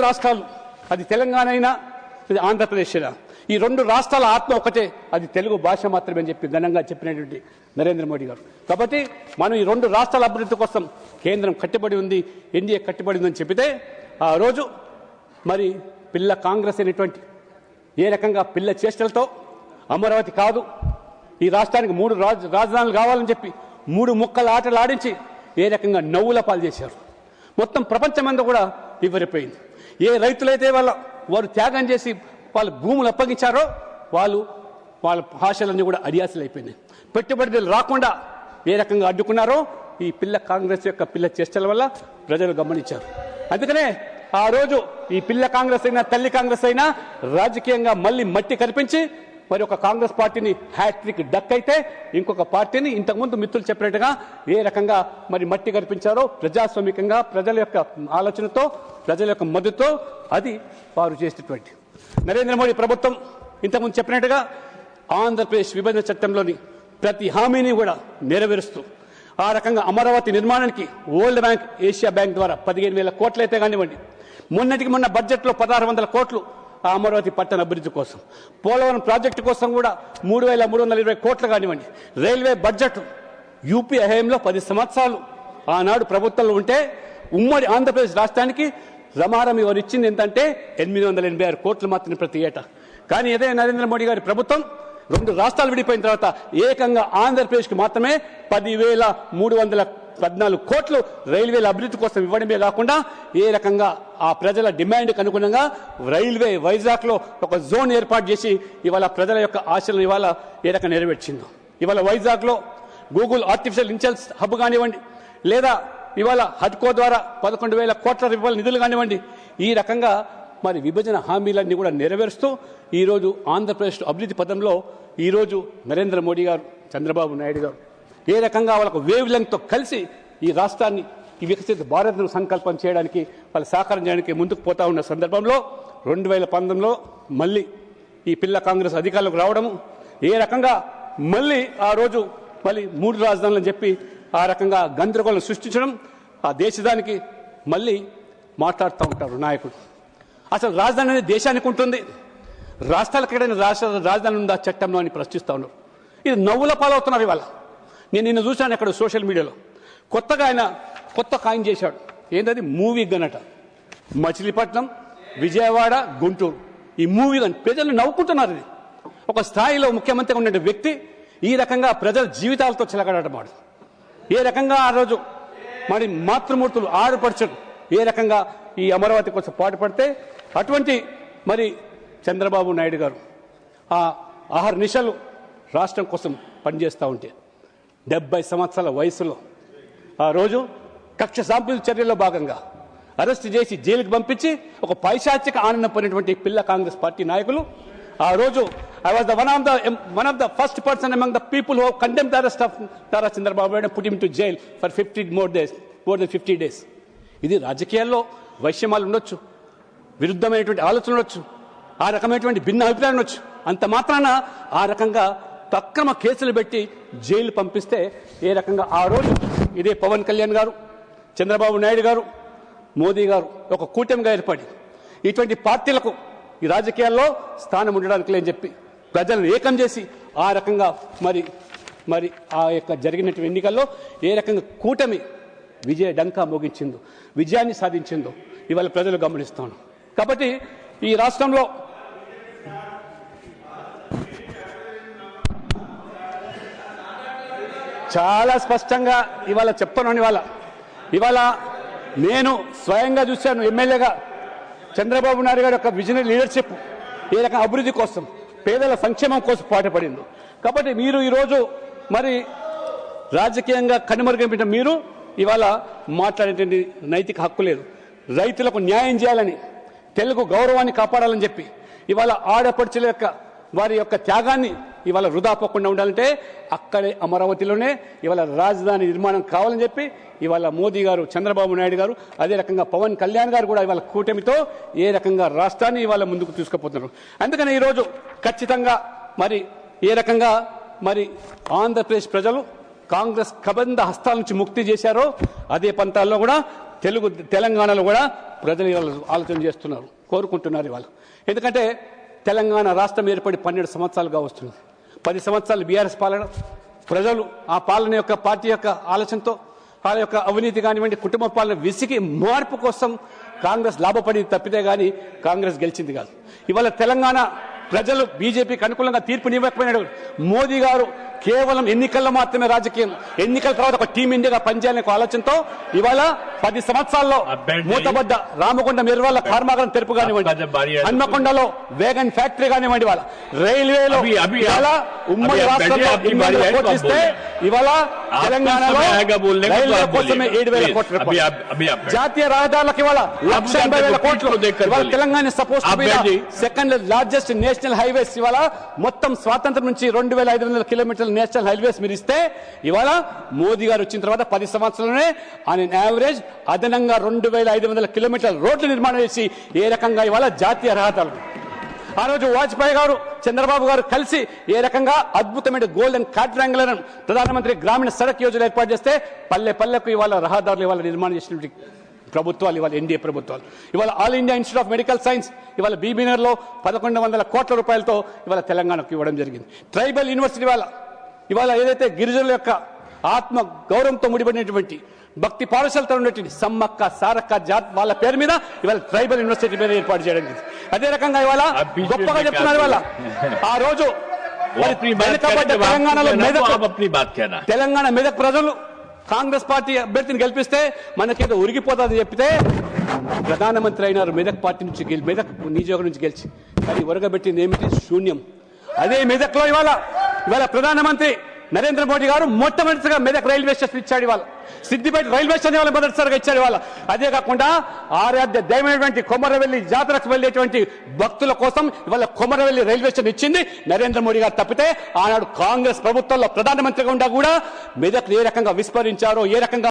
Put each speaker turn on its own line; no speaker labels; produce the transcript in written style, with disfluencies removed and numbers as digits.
రాష్ట్రాలు అది తెలంగాణ అయినా ఇది ఆంధ్రప్రదేశ్ అయినా ఈ రెండు రాష్ట్రాల ఆత్మ ఒకటే అది తెలుగు భాష మాత్రమే అని చెప్పి ఘనంగా చెప్పినటువంటి నరేంద్ర మోడీ గారు. కాబట్టి మనం ఈ రెండు రాష్ట్రాల అభివృద్ధి కోసం కేంద్రం కట్టుబడి ఉంది, ఎన్డీఏ కట్టుబడి ఉందని చెప్పితే ఆ రోజు మరి పిల్ల కాంగ్రెస్ అయినటువంటి ఏ రకంగా పిల్ల చేష్టలతో అమరావతి కాదు ఈ రాష్ట్రానికి 3 రాజధానులు కావాలని చెప్పి 3 ముక్కల ఆటలు ఆడించి ఏ రకంగా నవ్వుల పాలు చేశారు. మొత్తం ప్రపంచమంతా కూడా వివరిపోయింది. ఏ రైతులైతే వారు త్యాగం చేసి వాళ్ళ భూములు అప్పగించారో వాళ్ళ భాషలన్నీ కూడా అడియాసలు అయిపోయినాయి. పెట్టుబడులు రాకుండా ఏ రకంగా అడ్డుకున్నారో ఈ పిల్ల కాంగ్రెస్ యొక్క పిల్ల చేష్టల వల్ల ప్రజలు గమనించారు. అందుకనే ఆ రోజు ఈ పిల్ల కాంగ్రెస్ అయినా తల్లి కాంగ్రెస్ అయినా రాజకీయంగా మళ్ళీ మట్టి కనిపించి మరి ఒక కాంగ్రెస్ పార్టీని హ్యాట్రిక్ డక్ అయితే ఇంకొక పార్టీని ఇంతకుముందు మిత్రులు చెప్పినట్టుగా ఏ రకంగా మరి మట్టి కనిపించారో ప్రజాస్వామికంగా ప్రజల యొక్క ఆలోచనతో ప్రజల యొక్క మద్దతుతో అది వారు చేసేటువంటి నరేంద్ర మోడీ ప్రభుత్వం ఇంతకుముందు చెప్పినట్టుగా ఆంధ్రప్రదేశ్ విభజన చట్టంలోని ప్రతి హామీని కూడా నెరవేరుస్తూ ఆ రకంగా అమరావతి నిర్మాణానికి వరల్డ్ బ్యాంక్ ఏషియా బ్యాంక్ ద్వారా 15,000 కోట్లు అయితే కానివ్వండి, మొన్న బడ్జెట్లో 1,600 కోట్లు ఆ అమరావతి పట్టణ అభివృద్ధి కోసం, పోలవరం ప్రాజెక్టు కోసం కూడా 3,320 కోట్లు కానివ్వండి, రైల్వే బడ్జెట్ యూపీ హయాంలో 10 సంవత్సరాలు ఆనాడు ప్రభుత్వంలో ఉంటే ఉమ్మడి ఆంధ్రప్రదేశ్ రాష్ట్రానికి రమారమి వారు ఇచ్చింది ఏంటంటే 886 కోట్లు మాత్రమే ప్రతి ఏటా. కానీ ఇదే నరేంద్ర మోడీ గారి ప్రభుత్వం 2 రాష్ట్రాలు విడిపోయిన తర్వాత ఏకంగా ఆంధ్రప్రదేశ్కి మాత్రమే 10,314 కోట్లు రైల్వేల అభివృద్ధి కోసం ఇవ్వడమే కాకుండా ఏ రకంగా ఆ ప్రజల డిమాండ్కి అనుగుణంగా రైల్వే వైజాగ్లో ఒక జోన్ ఏర్పాటు చేసి ఇవాళ ప్రజల యొక్క ఆశలను ఇవాళ ఏ రకంగా నెరవేర్చిందో. ఇవాళ వైజాగ్లో గూగుల్ ఆర్టిఫిషియల్ ఇంటెలిజెన్స్ హబ్ కానివ్వండి, లేదా ఇవాళ హడ్కో ద్వారా 11,000 కోట్ల రూపాయల నిధులు కానివ్వండి, ఈ రకంగా మరి విభజన హామీలన్నీ కూడా నెరవేరుస్తూ ఈరోజు ఆంధ్రప్రదేశ్ అభివృద్ధి పదంలో ఈరోజు నరేంద్ర మోడీ గారు, చంద్రబాబు నాయుడు గారు ఏ రకంగా వాళ్ళకు వేవ్ లెంగ్త్తో కలిసి ఈ రాష్ట్రాన్ని ఈ వికసిత భారత్ను సంకల్పం చేయడానికి వాళ్ళు సహకారం చేయడానికి ముందుకు పోతా ఉన్న సందర్భంలో 2019లో మళ్ళీ ఈ పిల్ల కాంగ్రెస్ అధికారులకు రావడము, ఏ రకంగా మళ్ళీ ఆ రోజు మళ్ళీ 3 రాజధానులని చెప్పి ఆ రకంగా గందరగోళం సృష్టించడం, ఆ దేశానికి మళ్ళీ మాట్లాడుతూ ఉంటారు నాయకుడు. అసలు రాజధాని అనేది దేశానికి ఉంటుంది, రాష్ట్రాలకు ఎక్కడైనా రాజధాని ఉందా చట్టంలో అని ప్రశ్నిస్తూ ఉన్నారు. ఇది నవ్వుల పాలవుతున్నారు. ఇవాళ నేను నిన్న చూశాను అక్కడ సోషల్ మీడియాలో కొత్తగా ఆయన కాయిన్ చేశాడు. ఏంటది మూవీ గనట, మచిలీపట్నం, విజయవాడ, గుంటూరు ఈ మూవీ గన్ ప్రజలు నవ్వుకుంటున్నారు. ఇది ఒక స్థాయిలో ముఖ్యమంత్రిగా ఉన్న వ్యక్తి ఈ రకంగా ప్రజల జీవితాలతో చిలకడటమాడు. ఏ రకంగా ఆ రోజు మరి మాతృమూర్తులు ఆడపడుచులు ఏ రకంగా ఈ అమరావతి కోసం పాటుపడితే అటువంటి మరి చంద్రబాబు నాయుడు గారు ఆ ఆహార నిశలు రాష్ట్రం కోసం పనిచేస్తూ ఉంటే 70 సంవత్సరాల వయసులో ఆ రోజు కక్ష సాంపుల్ చర్యల్లో భాగంగా అరెస్ట్ చేసి జైలుకి పంపించి ఒక పైశాచిక ఆనందం పొందినటువంటి పిల్ల కాంగ్రెస్ పార్టీ నాయకులు ఆ రోజు I was one of the first person among the people who condemned the arrest of Tara Chandrababu and put him to jail for more than 50 days. ఇది రాజకీయాల్లో వైషమ్యాలు ఉండొచ్చు, విరుద్ధమైనటువంటి ఆలోచనలు ఉండొచ్చు, ఆ రకమైనటువంటి భిన్న అభిప్రాయాలు ఉండొచ్చు. అంత మాత్రాన ఆ రకంగా అక్రమ కేసులు పెట్టి జైలు పంపిస్తే ఏ రకంగా ఆ రోజు ఇదే పవన్ కళ్యాణ్ గారు, చంద్రబాబు నాయుడు గారు, మోదీ గారు ఒక కూటమిగా ఏర్పడి ఇటువంటి పార్టీలకు ఈ రాజకీయాల్లో స్థానం ఉండడానికి లేని చెప్పి ప్రజలను ఏకం చేసి ఆ రకంగా మరి ఆ యొక్క జరిగినటువంటి ఎన్నికల్లో ఏ రకంగా కూటమి విజయ డంకా మోగించిందో, విజయాన్ని సాధించిందో ఇవాళ ప్రజలు గమనిస్తాను. కాబట్టి ఈ రాష్ట్రంలో చాలా స్పష్టంగా ఇవాళ చెప్తాను. ఇవాళ నేను స్వయంగా చూశాను ఎమ్మెల్యేగా చంద్రబాబు నాయుడు గారి యొక్క విజనరీ లీడర్షిప్ ఏ రకం అభివృద్ధి కోసం, పేదల సంక్షేమం కోసం పాటుపడింది. కాబట్టి మీరు ఈరోజు మరి రాజకీయంగా కనుమరుగైన మీరు ఇవాళ మాట్లాడేటువంటి నైతిక హక్కు లేదు. రైతులకు న్యాయం చేయాలని, తెలుగు గౌరవాన్ని కాపాడాలని చెప్పి ఇవాళ ఆడపడుచుల యొక్క వారి యొక్క త్యాగాన్ని ఇవాళ వృధా పోకుండా ఉండాలంటే అక్కడే అమరావతిలోనే ఇవాళ రాజధాని నిర్మాణం కావాలని చెప్పి ఇవాళ మోదీ గారు, చంద్రబాబు నాయుడు గారు, అదే రకంగా పవన్ కళ్యాణ్ గారు కూడా ఇవాళ కూటమితో ఏ రకంగా రాష్ట్రాన్ని ఇవాళ ముందుకు తీసుకుపోతున్నారు. అందుకని ఈరోజు ఖచ్చితంగా మరి ఏ రకంగా మరి ఆంధ్రప్రదేశ్ ప్రజలు కాంగ్రెస్ కబంధ హస్తాల నుంచి ముక్తి చేశారో అదే పంతాల్లో కూడా తెలంగాణలో కూడా ప్రజలు ఇవాళ ఆలోచన చేస్తున్నారు, కోరుకుంటున్నారు ఇవాళ. ఎందుకంటే తెలంగాణ రాష్ట్రం ఏర్పడి 12 సంవత్సరాలుగా వస్తున్నది. 10 సంవత్సరాలు బీఆర్ఎస్ పాలన, ప్రజలు ఆ పాలన యొక్క పార్టీ యొక్క ఆలోచనతో వాళ్ళ యొక్క అవినీతి కానివ్వండి, కుటుంబ పాలన విసిగి మార్పు కోసం కాంగ్రెస్ లాభపడింది తప్పితే కానీ కాంగ్రెస్ గెలిచింది కాదు. ఇవాళ తెలంగాణ ప్రజలు బీజేపీకి అనుకూలంగా తీర్పునివ్వకపోయినాడు. మోదీ గారు కేవలం ఎన్నికల్లో మాత్రమే రాజకీయం, ఎన్నికల తర్వాత ఒక టీం ఇండియాగా పనిచేయాలనే ఆలోచనతో ఇవాళ 10 సంవత్సరాల్లో మూతబడ్డ రామకొండ మెరువాళ్ళ కర్మాగారం తెరుపు కానివ్వండి, హన్మకొండలో వేగన్ ఫ్యాక్టరీ కానివ్వండి, ఇవాళ రైల్వేలో ఉమ్మడి రాష్ట్రంలో కోట్లు ఇస్తే ఇవాళ తెలంగాణలో రైల్వే కోసమే 7,000 కోట్ల రూపాయలు, జాతీయ రహదారులకు ఇవాళ 1,80,000 కోట్లు. ఇవాళ Telangana suppose second largest national highways ఇవాళ మొత్తం స్వాతంత్రం నుంచి 2,500 కిలోమీటర్ల నేషనల్ హైవేస్ మీరు ఇస్తే ఇవాళ మోదీ గారు వచ్చిన తర్వాత 10 సంవత్సరాలనే ఆన్ యావరేజ్ అదనంగా 2,500 కిలోమీటర్ల రోడ్లు నిర్మాణం చేసి ఏ రకంగా ఇవాళ జాతీయ రహదారులు, ఆ రోజు వాజ్పేయి గారు చంద్రబాబు గారు కలిసి ఏ రకంగా అద్భుతమైన గోల్డెన్ క్వాడ్రాంగులర్ ప్రధానమంత్రి గ్రామీణ సడక్ యోజన ఏర్పాటు చేస్తే పల్లె పల్లెకు ఇవాళ రహదారులు ఇవాళ నిర్మాణం చేసినటువంటి ప్రభుత్వాలు ఇవాళ ఎన్డీఏ ప్రభుత్వాలు. ఇవాళ all India institute of medical science ఇవాళ బీబీనర్లో 1,100 కోట్ల రూపాయలతో ఇవాళ తెలంగాణకు ఇవ్వడం జరిగింది. ట్రైబల్ యూనివర్సిటీ ఇవాళ ఏదైతే గిరిజనుల యొక్క ఆత్మ గౌరవంతో ముడిపడినటువంటి భక్తి పాఠశాలతో ఉన్నటువంటి సమ్మక్క సారక్క జాత్ వాళ్ళ పేరు మీద ఇవాళ ట్రైబల్ యూనివర్సిటీ పేరు ఏర్పాటు చేయడం జరిగింది. అదే రకంగా ఇవాళ గొప్పగా చెప్తున్నారు ఇవాళ ఆ రోజు తెలంగాణ మెదక్ ప్రజలు కాంగ్రెస్ పార్టీ అభ్యర్థిని గెలిపిస్తే మనకేదో ఉరిగిపోతుందని చెప్పితే ప్రధానమంత్రి అయినారు మెదక్ పార్టీ నుంచి మెదక్ నియోజకవర్గం నుంచి గెలిచి, కానీ ఒరగబెట్టింది ఏమిటి? శూన్యం. అదే మెదక్లో ఇవాళ ప్రధానమంత్రి నరేంద్ర మోడీ గారు మొట్టమొదటిగా మెదక్ రైల్వే స్టేషన్ ఇచ్చాడు. ఇవాళ సిద్దిపేట రైల్వే స్టేషన్ ఇవాళ మొదటిసారిగా ఇచ్చాడు ఇవాళ. అదే కాకుండా ఆరాధ్య దైవమైనటువంటి కొమరవెల్లి జాతరకు వెళ్లేటువంటి భక్తుల కోసం ఇవాళ కొమరవెల్లి రైల్వే స్టేషన్ ఇచ్చింది నరేంద్ర మోడీ గారు తప్పితే ఆనాడు కాంగ్రెస్ ప్రభుత్వంలో ప్రధానమంత్రిగా ఉండా కూడా మెదక్ ఏ రకంగా విస్మరించారో, ఏ రకంగా